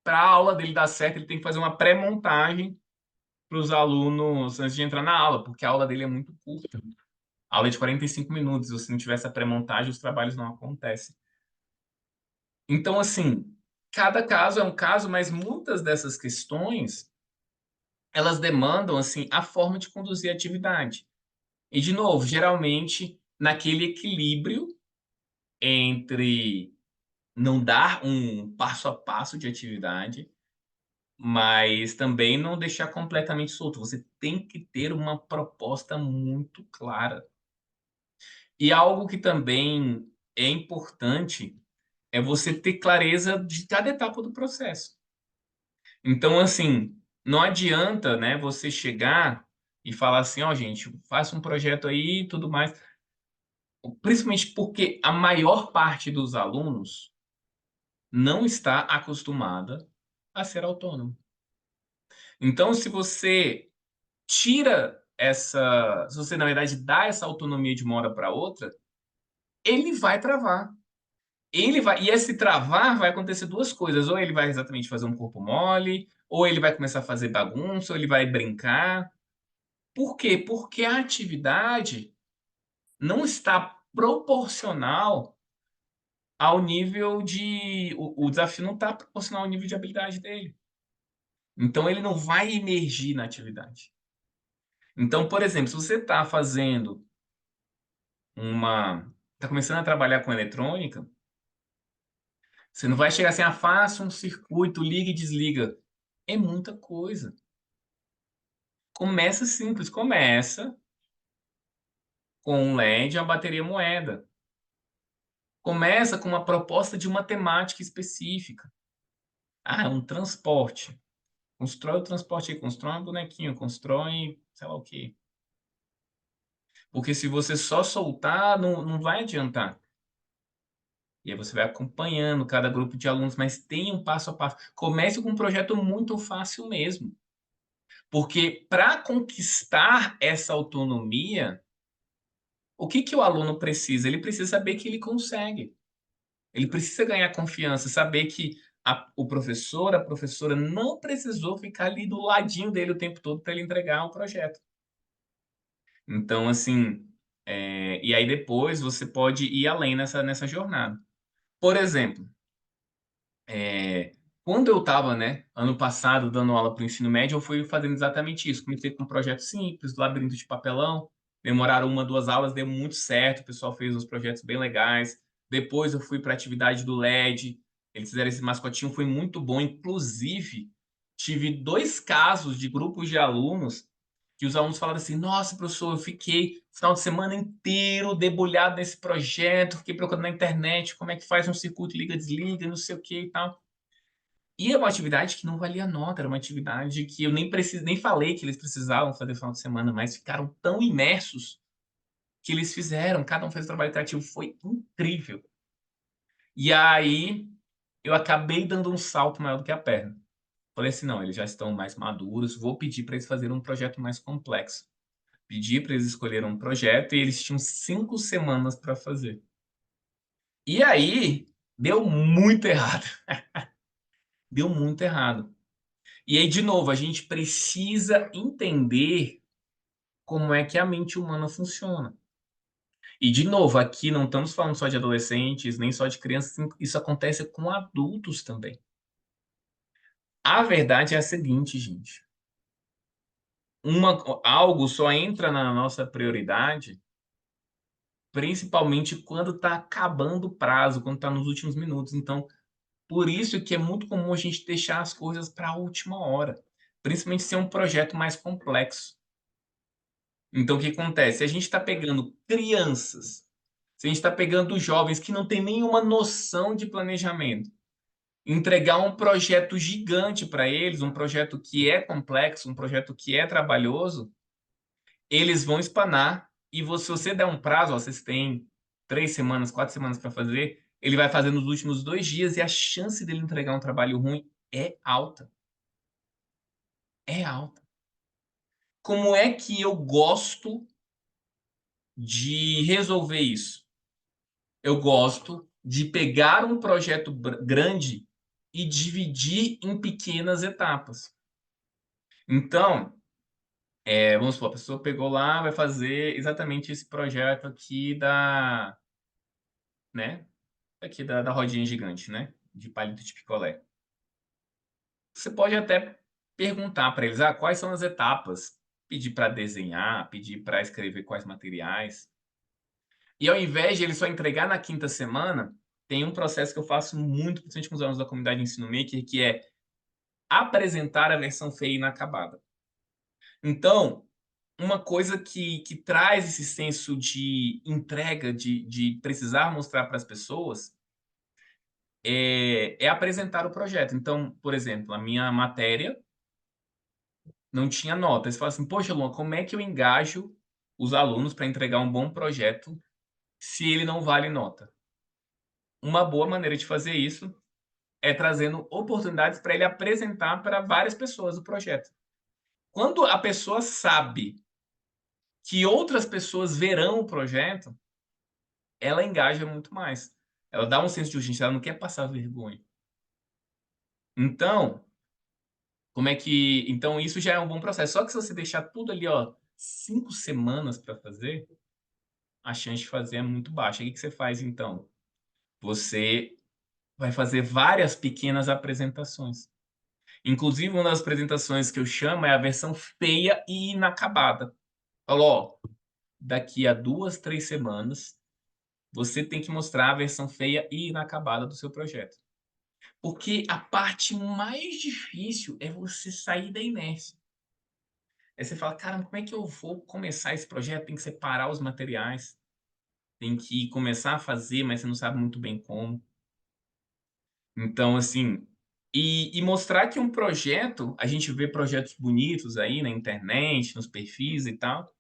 para a aula dele dar certo, ele tem que fazer uma pré-montagem para os alunos antes de entrar na aula, porque a aula dele é muito curta. A aula é de 45 minutos, se você não tiver essa pré-montagem, os trabalhos não acontecem. Então, assim, cada caso é um caso, mas muitas dessas questões elas demandam, assim, a forma de conduzir a atividade. E, de novo, geralmente naquele equilíbrio entre não dar um passo a passo de atividade, mas também não deixar completamente solto. Você tem que ter uma proposta muito clara. E algo que também é importante é você ter clareza de cada etapa do processo. Então, assim, não adianta, né, você chegar e falar assim: "Ó, gente, faça um projeto aí e tudo mais", principalmente porque a maior parte dos alunos não está acostumada a ser autônomo. Então, se você tira essa se você, na verdade, dá essa autonomia de uma hora para outra, ele vai travar. Ele vai e esse travar vai acontecer 2 coisas, ou ele vai exatamente fazer um corpo mole, ou ele vai começar a fazer bagunça, ou ele vai brincar. Por quê? Porque a atividade não está proporcional ao nível de o desafio não está proporcional ao nível de habilidade dele. Então ele não vai emergir na atividade. Então, por exemplo, se você está fazendo está começando a trabalhar com eletrônica, você não vai chegar assim, faça um circuito, liga e desliga. É muita coisa. Começa simples, começa com um LED e uma bateria moeda. Começa com uma proposta de uma temática específica. Um transporte. Constrói o transporte aí, constrói um bonequinho, constrói sei lá o quê. Porque se você só soltar, não vai adiantar. E aí você vai acompanhando cada grupo de alunos, mas tem um passo a passo. Comece com um projeto muito fácil mesmo. Porque para conquistar essa autonomia, o que o aluno precisa? Ele precisa saber que ele consegue. Ele precisa ganhar confiança, saber que o professor, a professora não precisou ficar ali do ladinho dele o tempo todo para ele entregar o projeto. Então, assim, e aí depois você pode ir além nessa jornada. Por exemplo, quando eu estava, né, ano passado, dando aula para o ensino médio, eu fui fazendo exatamente isso. Comecei com um projeto simples, labirinto de papelão. Demoraram uma, duas aulas, deu muito certo. O pessoal fez uns projetos bem legais. Depois eu fui para a atividade do LED. Eles fizeram esse mascotinho, foi muito bom. Inclusive, tive dois casos de grupos de alunos que os alunos falaram assim: Nossa, professor, eu fiquei o final de semana inteiro debulhado nesse projeto, fiquei procurando na internet como é que faz um circuito liga-desliga, não sei o que e tal. E é uma atividade que não valia nota, era uma atividade que eu nem falei que eles precisavam fazer no final de semana, mas ficaram tão imersos que eles fizeram, cada um fez um trabalho criativo, foi incrível. E aí eu acabei dando um salto maior do que a perna. Falei assim, não, eles já estão mais maduros, vou pedir para eles fazerem um projeto mais complexo. Pedi para eles escolherem um projeto e eles tinham 5 semanas para fazer. E aí deu muito errado. Deu muito errado. E aí, de novo, a gente precisa entender como é que a mente humana funciona. E, de novo, aqui não estamos falando só de adolescentes, nem só de crianças, isso acontece com adultos também. A verdade é a seguinte, gente. Algo só entra na nossa prioridade, principalmente quando está acabando o prazo, quando está nos últimos minutos. Então, por isso que é muito comum a gente deixar as coisas para a última hora, principalmente se é um projeto mais complexo. Então, o que acontece? Se a gente está pegando crianças, se a gente está pegando jovens que não têm nenhuma noção de planejamento, entregar um projeto gigante para eles, um projeto que é complexo, um projeto que é trabalhoso, eles vão espanar e se você der um prazo, vocês têm 3 semanas, 4 semanas para fazer, ele vai fazer nos últimos 2 dias e a chance dele entregar um trabalho ruim é alta. É alta. Como é que eu gosto de resolver isso? Eu gosto de pegar um projeto grande e dividir em pequenas etapas. Então, vamos supor, a pessoa pegou lá, vai fazer exatamente esse projeto aqui né, aqui da rodinha gigante, né, de palito de picolé. Você pode até perguntar para eles, quais são as etapas? Pedir para desenhar, pedir para escrever quais materiais. E ao invés de ele só entregar na quinta semana, tem um processo que eu faço muito, principalmente com os alunos da comunidade de ensino maker, que é apresentar a versão feia e inacabada. Então, uma coisa que traz esse senso de entrega, de precisar mostrar para as pessoas, é apresentar o projeto. Então, por exemplo, a minha matéria não tinha nota. Você fala assim, poxa, Luan, como é que eu engajo os alunos para entregar um bom projeto se ele não vale nota? Uma boa maneira de fazer isso é trazendo oportunidades para ele apresentar para várias pessoas o projeto. Quando a pessoa sabe que outras pessoas verão o projeto, ela engaja muito mais. Ela dá um senso de urgência, ela não quer passar vergonha. Então, então isso já é um bom processo. Só que se você deixar tudo ali, 5 semanas para fazer, a chance de fazer é muito baixa. O que você faz então? Você vai fazer várias pequenas apresentações. Inclusive, uma das apresentações que eu chamo é a versão feia e inacabada. Falou, ó, daqui a 2, 3 semanas, você tem que mostrar a versão feia e inacabada do seu projeto. Porque a parte mais difícil é você sair da inércia. Aí você fala: "Caramba, como é que eu vou começar esse projeto?" Tem que separar os materiais, tem que começar a fazer, mas você não sabe muito bem como. Então, assim, mostrar que um projeto a gente vê projetos bonitos aí na internet, nos perfis e tal,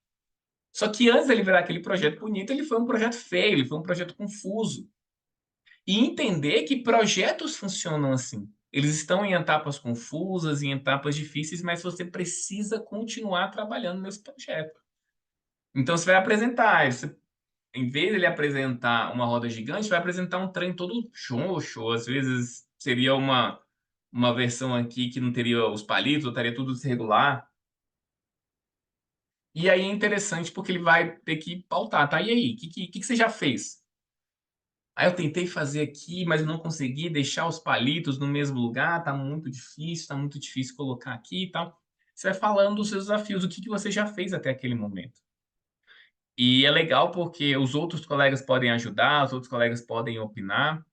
só que antes dele virar aquele projeto bonito, ele foi um projeto feio, ele foi um projeto confuso. E entender que projetos funcionam assim. Eles estão em etapas confusas, em etapas difíceis, mas você precisa continuar trabalhando nesse projeto. Então você vai apresentar, você, em vez de ele apresentar uma roda gigante, vai apresentar um trem todo xoxo, às vezes seria uma versão aqui que não teria os palitos, ou estaria tudo desregular. E aí é interessante porque ele vai ter que pautar, tá? E aí, o que você já fez? Aí eu tentei fazer aqui, mas eu não consegui deixar os palitos no mesmo lugar, tá muito difícil colocar aqui e tal. Você vai falando dos seus desafios, o que que você já fez até aquele momento. E é legal porque os outros colegas podem ajudar, os outros colegas podem opinar,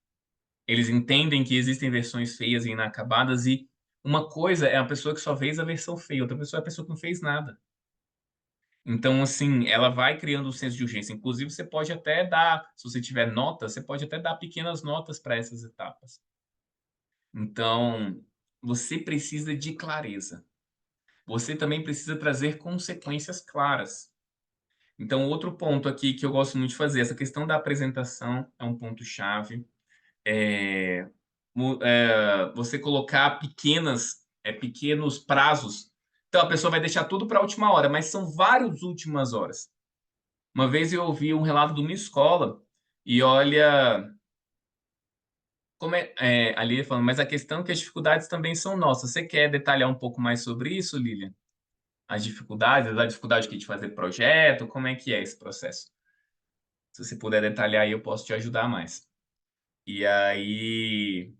eles entendem que existem versões feias e inacabadas, e uma coisa é a pessoa que só fez a versão feia, outra pessoa é a pessoa que não fez nada. Então, assim, ela vai criando um senso de urgência. Inclusive, você pode até dar, se você tiver notas, você pode até dar pequenas notas para essas etapas. Então, você precisa de clareza. Você também precisa trazer consequências claras. Então, outro ponto aqui que eu gosto muito de fazer, essa questão da apresentação é um ponto-chave. É, você colocar pequenos prazos. Então, a pessoa vai deixar tudo para a última hora, mas são várias últimas horas. Uma vez eu ouvi um relato de uma escola e olha, como ali falando, mas a questão é que as dificuldades também são nossas. Você quer detalhar um pouco mais sobre isso, Lilian? As dificuldades, a dificuldade que de fazer projeto, como é que é esse processo? Se você puder detalhar aí, eu posso te ajudar mais. E aí,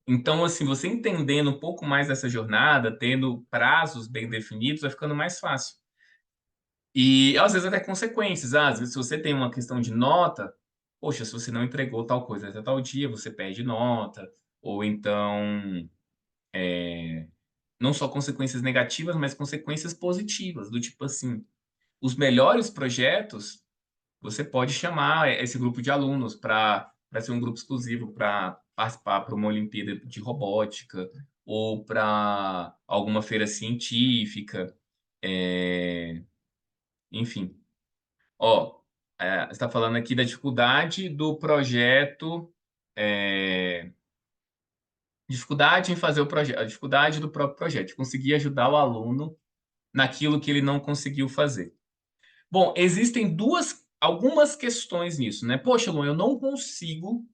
então assim, você entendendo um pouco mais dessa jornada, tendo prazos bem definidos, vai ficando mais fácil. E às vezes até consequências. Às vezes, se você tem uma questão de nota, poxa, se você não entregou tal coisa até tal dia, você perde nota. Ou então, não só consequências negativas, mas consequências positivas, do tipo assim, os melhores projetos, você pode chamar esse grupo de alunos para ser um grupo exclusivo para participar para uma Olimpíada de robótica ou para alguma feira científica, enfim. Ó, você está falando aqui da dificuldade do projeto, é, dificuldade em fazer o projeto, a dificuldade do próprio projeto, de conseguir ajudar o aluno naquilo que ele não conseguiu fazer. Bom, existem algumas questões nisso, né? Poxa, Luan, eu não consigo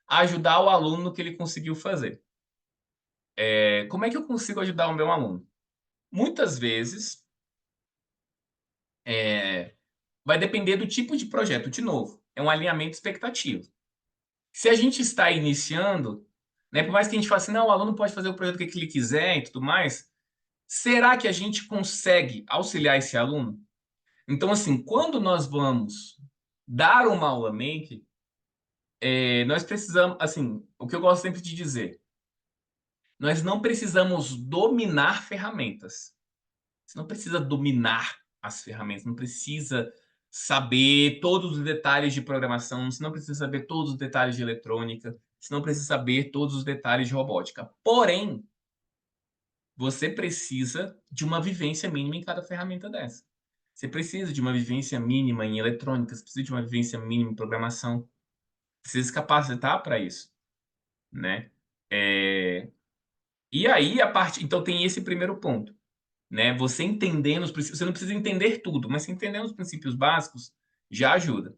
ajudar o aluno no que ele conseguiu fazer. Como é que eu consigo ajudar o meu aluno? Muitas vezes, vai depender do tipo de projeto. De novo, é um alinhamento expectativo. Se a gente está iniciando, né, por mais que a gente fale assim, não, o aluno pode fazer o projeto que ele quiser e tudo mais, será que a gente consegue auxiliar esse aluno? Então, assim, quando nós vamos dar uma aula Make, nós precisamos, assim, o que eu gosto sempre de dizer, nós não precisamos dominar ferramentas. Você não precisa dominar as ferramentas, não precisa saber todos os detalhes de programação, você não precisa saber todos os detalhes de eletrônica, você não precisa saber todos os detalhes de robótica. Porém, você precisa de uma vivência mínima em cada ferramenta dessa. Você precisa de uma vivência mínima em eletrônica, você precisa de uma vivência mínima em programação, precisa se capacitar para isso, né? E aí, então tem esse primeiro ponto, né? Você entendendo os princípios, você não precisa entender tudo, mas se entendendo os princípios básicos já ajuda.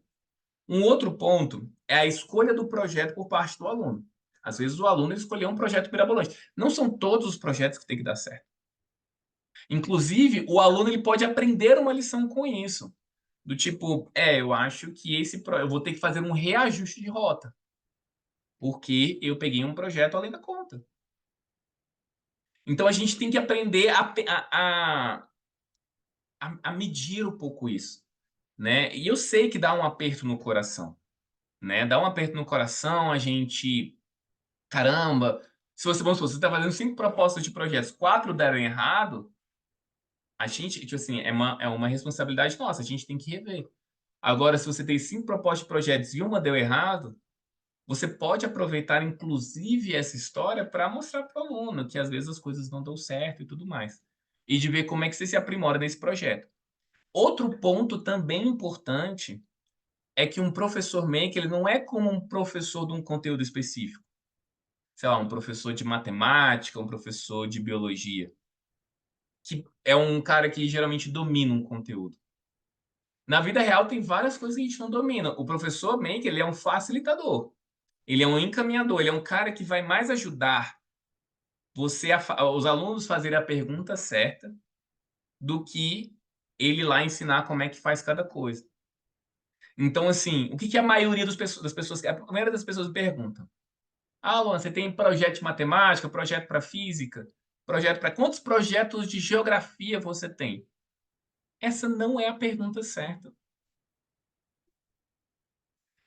Um outro ponto é a escolha do projeto por parte do aluno. Às vezes o aluno escolheu um projeto mirabolante. Não são todos os projetos que têm que dar certo. Inclusive, o aluno ele pode aprender uma lição com isso. Do tipo, eu acho que eu vou ter que fazer um reajuste de rota, porque eu peguei um projeto além da conta. Então a gente tem que aprender a a medir um pouco isso, né. E eu sei que dá um aperto no coração, né, dá um aperto no coração, a gente caramba, se você vamos supor, você está fazendo 5 propostas de projetos, 4 deram errado, a gente, tipo assim, é uma responsabilidade nossa, a gente tem que rever. Agora, se você tem 5 propostas de projetos e uma deu errado, você pode aproveitar inclusive essa história para mostrar para o aluno que às vezes as coisas não dão certo e tudo mais. E de ver como é que você se aprimora nesse projeto. Outro ponto também importante é que um professor maker, ele não é como um professor de um conteúdo específico. Sei lá, um professor de matemática, um professor de biologia, que é um cara que geralmente domina um conteúdo. Na vida real tem várias coisas que a gente não domina. O professor maker, ele é um facilitador. Ele é um encaminhador, ele é um cara que vai mais ajudar você os alunos fazerem a pergunta certa do que ele lá ensinar como é que faz cada coisa. Então, assim, o que, que a maioria das pessoas, a maioria das pessoas perguntam? Ah, Luan, você tem projeto de matemática, projeto para física, projeto para quantos projetos de geografia você tem? Essa não é a pergunta certa.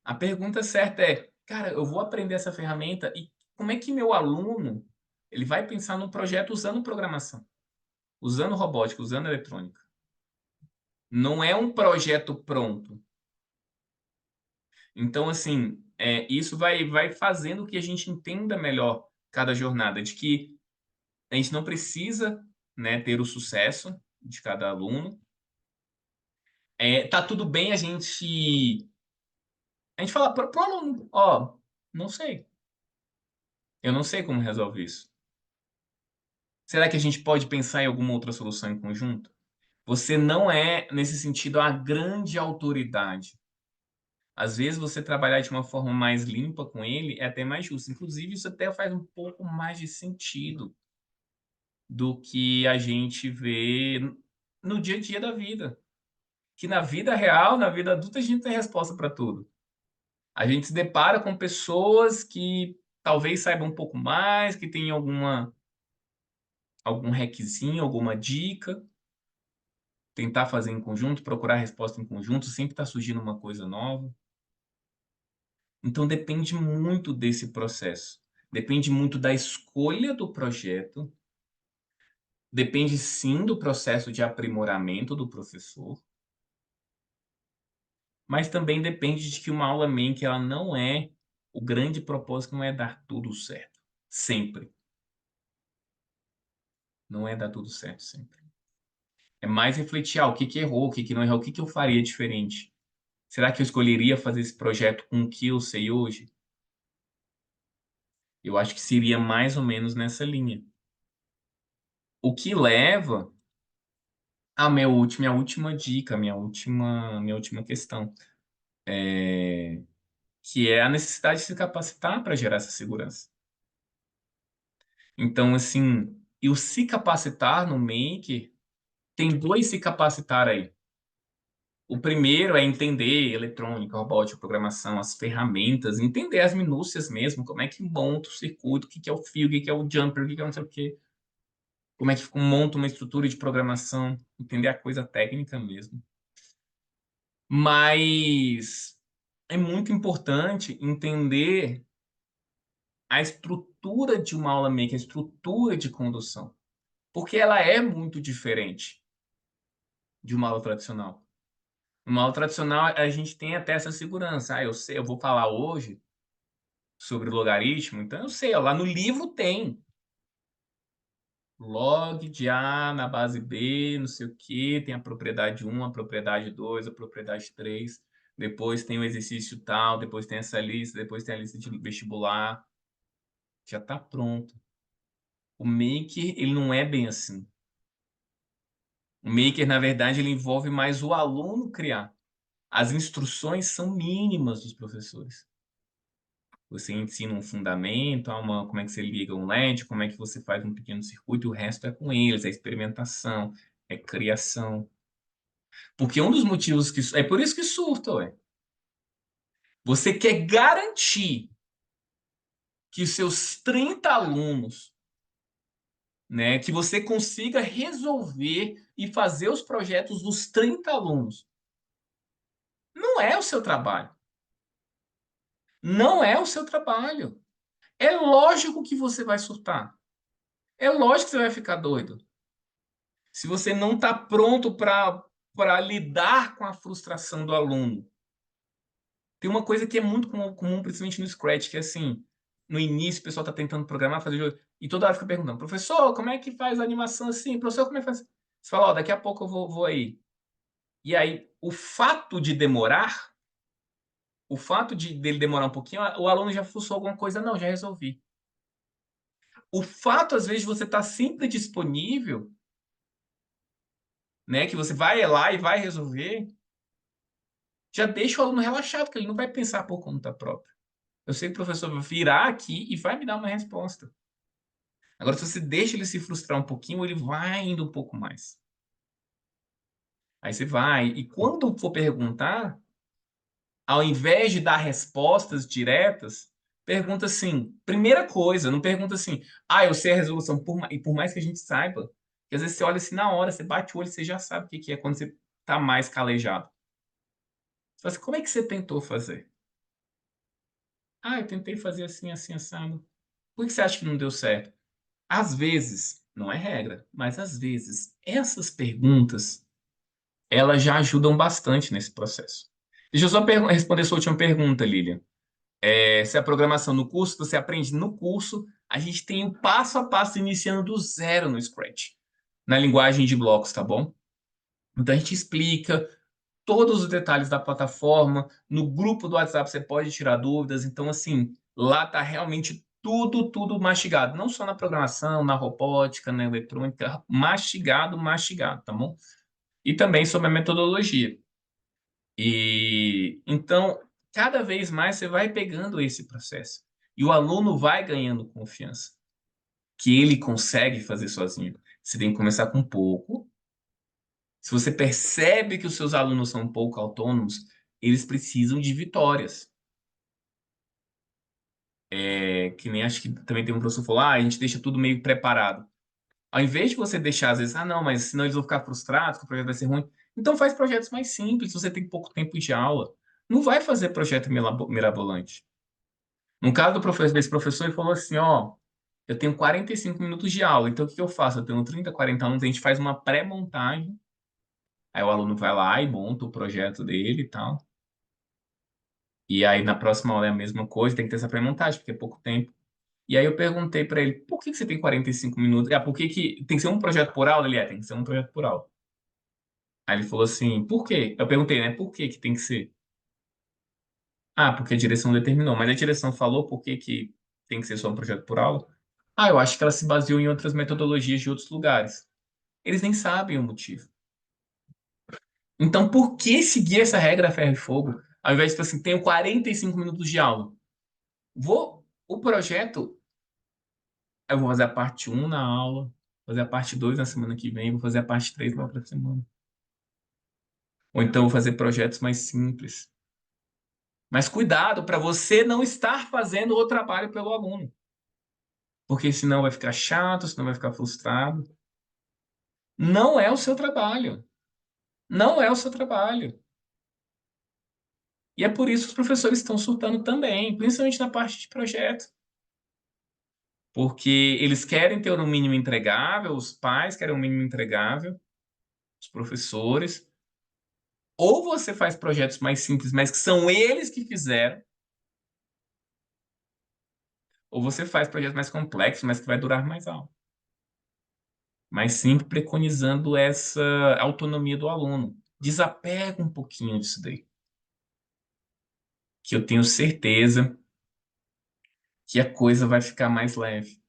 A pergunta certa é, cara, eu vou aprender essa ferramenta e como é que meu aluno ele vai pensar num projeto usando programação, usando robótica, usando eletrônica? Não é um projeto pronto. Então, assim, isso vai fazendo que a gente entenda melhor cada jornada, de que a gente não precisa, né, ter o sucesso de cada aluno. Tá tudo bem a gente fala para o aluno, ó, não sei, eu não sei como resolve isso. Será que a gente pode pensar em alguma outra solução em conjunto? Você não é, nesse sentido, a grande autoridade. Às vezes, você trabalhar de uma forma mais limpa com ele é até mais justo. Inclusive, isso até faz um pouco mais de sentido do que a gente vê no dia a dia da vida. Que na vida real, na vida adulta, a gente tem resposta para tudo. A gente se depara com pessoas que talvez saibam um pouco mais, que tenham algum hackzinho, alguma dica, tentar fazer em conjunto, procurar resposta em conjunto, sempre está surgindo uma coisa nova. Então depende muito desse processo. Depende muito da escolha do projeto, depende sim do processo de aprimoramento do professor, mas também depende de que uma aula Menk, ela não é, o grande propósito não é dar tudo certo, sempre. Não é dar tudo certo sempre. É mais refletir, o que que errou, o que que não errou, o que que eu faria diferente? Será que eu escolheria fazer esse projeto com o que eu sei hoje? Eu acho que seria mais ou menos nessa linha. O que leva à minha última dica, minha última questão, que é a necessidade de se capacitar para gerar essa segurança. Então, assim, e o se capacitar no Maker, tem dois se capacitar aí. O primeiro é entender eletrônica, robótica, programação, as ferramentas, entender as minúcias mesmo, como é que monta o circuito, o que que é o fio, o que que é o jumper, o que que é não sei o quê. Como é que monta uma estrutura de programação, entender a coisa técnica mesmo. Mas é muito importante entender a estrutura de uma aula maker, a estrutura de condução, porque ela é muito diferente de uma aula tradicional. Uma aula tradicional, a gente tem até essa segurança. Eu sei, eu vou falar hoje sobre logaritmo, então eu sei, ó, lá no livro tem log de A na base B, não sei o que, tem a propriedade 1, a propriedade 2, a propriedade 3, depois tem o exercício tal, depois tem essa lista, depois tem a lista de vestibular, já está pronto. O Maker, ele não é bem assim. O Maker, na verdade, ele envolve mais o aluno criar. As instruções são mínimas dos professores. Você ensina um fundamento, como é que você liga um LED, como é que você faz um pequeno circuito, e o resto é com eles, é experimentação, é criação. Porque um dos motivos que... É por isso que surta, ué. Você quer garantir que os seus 30 alunos, né, que você consiga resolver e fazer os projetos dos 30 alunos. Não é o seu trabalho. Não é o seu trabalho. É lógico que você vai surtar. É lógico que você vai ficar doido. Se você não está pronto para lidar com a frustração do aluno. Tem uma coisa que é muito comum, principalmente no Scratch, que é assim, no início o pessoal está tentando programar, fazer jogo, e toda hora fica perguntando, professor, como é que faz a animação assim? Professor, como é que faz? Você fala, ó, daqui a pouco eu vou aí. E aí, o fato de demorar, o fato dele demorar um pouquinho, o aluno já fuçou alguma coisa, não, já resolvi. O fato, às vezes, de você estar sempre disponível, né, que você vai lá e vai resolver, já deixa o aluno relaxado, porque ele não vai pensar por conta própria. Eu sei que o professor vai virar aqui e vai me dar uma resposta. Agora, se você deixa ele se frustrar um pouquinho, ele vai indo um pouco mais. Aí você vai, e quando for perguntar, ao invés de dar respostas diretas, pergunta assim, primeira coisa, não pergunta assim, eu sei a resolução, e por mais que a gente saiba, porque às vezes você olha assim na hora, você bate o olho, você já sabe o que é quando você está mais calejado. Você fala assim, como é que você tentou fazer? Eu tentei fazer assim, assim, assado. Por que você acha que não deu certo? Às vezes, não é regra, mas às vezes, essas perguntas, elas já ajudam bastante nesse processo. Deixa eu só responder sua última pergunta, Lilian. Se a programação no curso, você aprende no curso, a gente tem o passo a passo iniciando do zero no Scratch, na linguagem de blocos, tá bom? Então a gente explica todos os detalhes da plataforma, no grupo do WhatsApp você pode tirar dúvidas, então assim, lá tá realmente tudo mastigado, não só na programação, na robótica, na eletrônica, mastigado, tá bom? E também sobre a metodologia. E então, cada vez mais você vai pegando esse processo. E o aluno vai ganhando confiança, que ele consegue fazer sozinho. Você tem que começar com pouco. Se você percebe que os seus alunos são um pouco autônomos, eles precisam de vitórias. Que nem acho que também tem um professor que falou, a gente deixa tudo meio preparado. Ao invés de você deixar, às vezes, não, mas senão eles vão ficar frustrados, que o projeto vai ser ruim. Então faz projetos mais simples, você tem pouco tempo de aula. Não vai fazer projeto mirabolante. No caso desse professor, ele falou assim, eu tenho 45 minutos de aula, então o que eu faço? Eu tenho 30, 40 alunos, a gente faz uma pré-montagem, aí o aluno vai lá e monta o projeto dele e tal. E aí na próxima aula é a mesma coisa, tem que ter essa pré-montagem, porque é pouco tempo. E aí eu perguntei para ele, por que que você tem 45 minutos? Por que que tem que ser um projeto por aula? Tem que ser um projeto por aula. Aí ele falou assim, por quê? Eu perguntei, né, por que que tem que ser? Porque a direção determinou, mas a direção falou por que que tem que ser só um projeto por aula? Eu acho que ela se baseou em outras metodologias de outros lugares. Eles nem sabem o motivo. Então, por que seguir essa regra a ferro e fogo? Ao invés de, tipo assim, tenho 45 minutos de aula. O projeto, eu vou fazer a parte um na aula, vou fazer a parte 2 na semana que vem, vou fazer a parte 3 na outra semana. Ou então vou fazer projetos mais simples. Mas cuidado para você não estar fazendo o trabalho pelo aluno. Porque senão vai ficar chato, senão vai ficar frustrado. Não é o seu trabalho. Não é o seu trabalho. E é por isso que os professores estão surtando também, principalmente na parte de projeto. Porque eles querem ter o mínimo entregável, os pais querem o mínimo entregável, os professores. Ou você faz projetos mais simples, mas que são eles que fizeram, ou você faz projetos mais complexos, mas que vai durar mais aula. Mas sempre preconizando essa autonomia do aluno. Desapega um pouquinho disso daí. Que eu tenho certeza que a coisa vai ficar mais leve.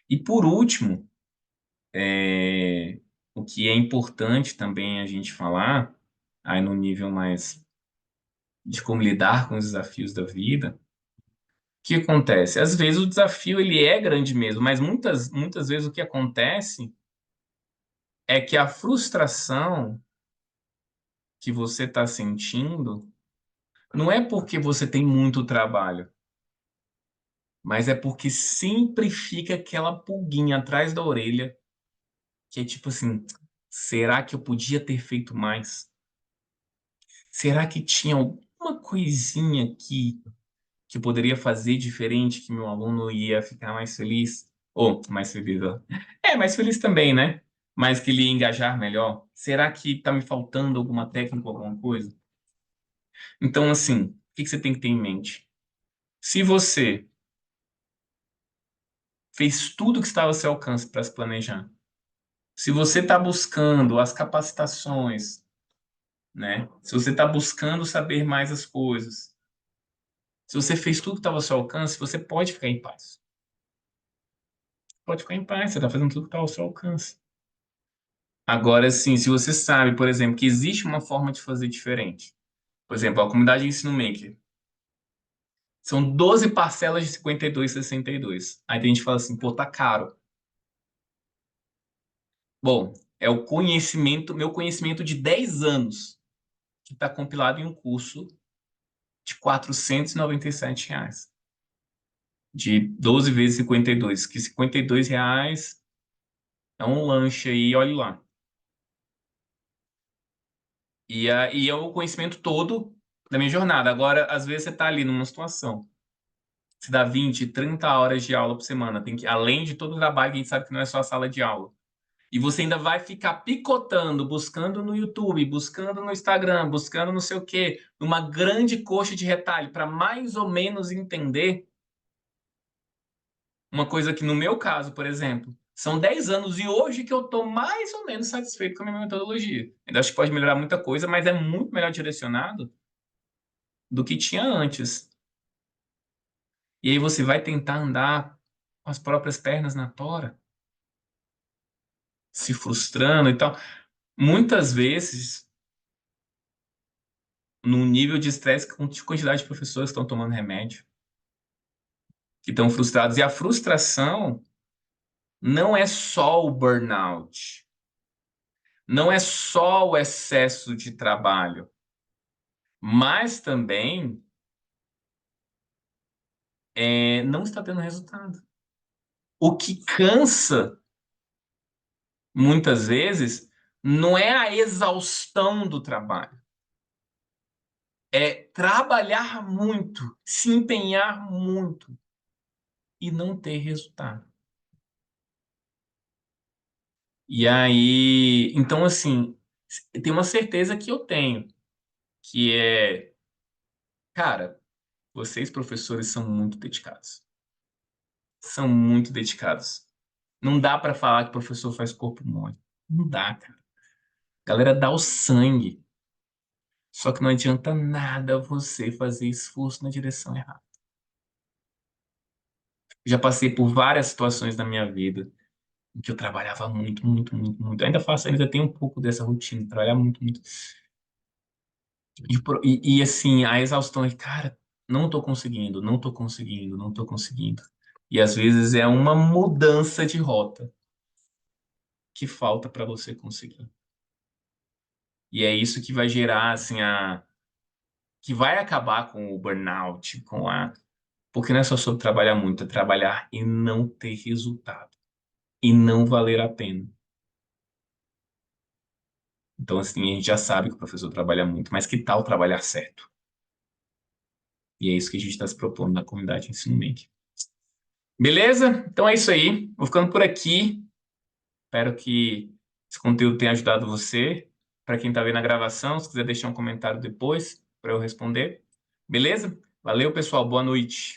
E por último, o que é importante também a gente falar, aí no nível mais de como lidar com os desafios da vida, o que acontece? Às vezes o desafio ele é grande mesmo, mas muitas vezes o que acontece é que a frustração que você está sentindo não é porque você tem muito trabalho, mas é porque sempre fica aquela pulguinha atrás da orelha que é tipo assim, será que eu podia ter feito mais? Será que tinha alguma coisinha aqui que eu poderia fazer diferente que meu aluno ia ficar mais feliz? Ou mais feliz, ó. Mais feliz também, né? Mas que ele ia engajar melhor. Será que tá me faltando alguma técnica, alguma coisa? Então, assim, o que que você tem que ter em mente? Se você fez tudo que estava ao seu alcance para se planejar, se você está buscando as capacitações, né? Se você está buscando saber mais as coisas, se você fez tudo que estava ao seu alcance, você pode ficar em paz. Pode ficar em paz, você está fazendo tudo que está ao seu alcance. Agora, sim, se você sabe, por exemplo, que existe uma forma de fazer diferente. Por exemplo, a comunidade de ensino maker. São 12 parcelas de 52,62. Aí tem gente que fala assim, pô, tá caro. Bom, é o conhecimento, meu conhecimento de 10 anos, que está compilado em um curso de R$ 497. De 12 vezes 52, que R$ 52 é um lanche aí, olhe lá. E é o conhecimento todo da minha jornada. Agora, às vezes você está ali numa situação, você dá 20, 30 horas de aula por semana, tem que, além de todo o trabalho que a gente sabe que não é só a sala de aula. E você ainda vai ficar picotando, buscando no YouTube, buscando no Instagram, buscando não sei o quê, numa grande coxa de retalho para mais ou menos entender uma coisa que no meu caso, por exemplo, são 10 anos e hoje que eu estou mais ou menos satisfeito com a minha metodologia. Ainda acho que pode melhorar muita coisa, mas é muito melhor direcionado do que tinha antes. E aí você vai tentar andar com as próprias pernas na tora, se frustrando e tal. Muitas vezes, num nível de estresse, com quantidade de professores que estão tomando remédio, que estão frustrados. E a frustração não é só o burnout, não é só o excesso de trabalho, mas também não está tendo resultado. O que cansa, muitas vezes, não é a exaustão do trabalho, é trabalhar muito, se empenhar muito e não ter resultado. E aí, então, assim, tem uma certeza que eu tenho, que é, cara, vocês professores são muito dedicados. São muito dedicados. Não dá para falar que o professor faz corpo mole. Não dá, cara. A galera dá o sangue. Só que não adianta nada você fazer esforço na direção errada. Já passei por várias situações na minha vida em que eu trabalhava muito, muito, muito, muito. Ainda faço, ainda tenho um pouco dessa rotina, trabalhar muito, muito. Assim, a exaustão é, cara, não tô conseguindo, não tô conseguindo, não tô conseguindo. E às vezes é uma mudança de rota que falta para você conseguir. E é isso que vai gerar, assim, que vai acabar com o burnout, porque não é só sobre trabalhar muito, é trabalhar e não ter resultado, e não valer a pena. Então, assim, a gente já sabe que o professor trabalha muito, mas que tal trabalhar certo? E é isso que a gente está se propondo na comunidade Ensino Médio. Beleza? Então é isso aí. Vou ficando por aqui. Espero que esse conteúdo tenha ajudado você. Para quem está vendo a gravação, se quiser deixar um comentário depois para eu responder. Beleza? Valeu, pessoal. Boa noite.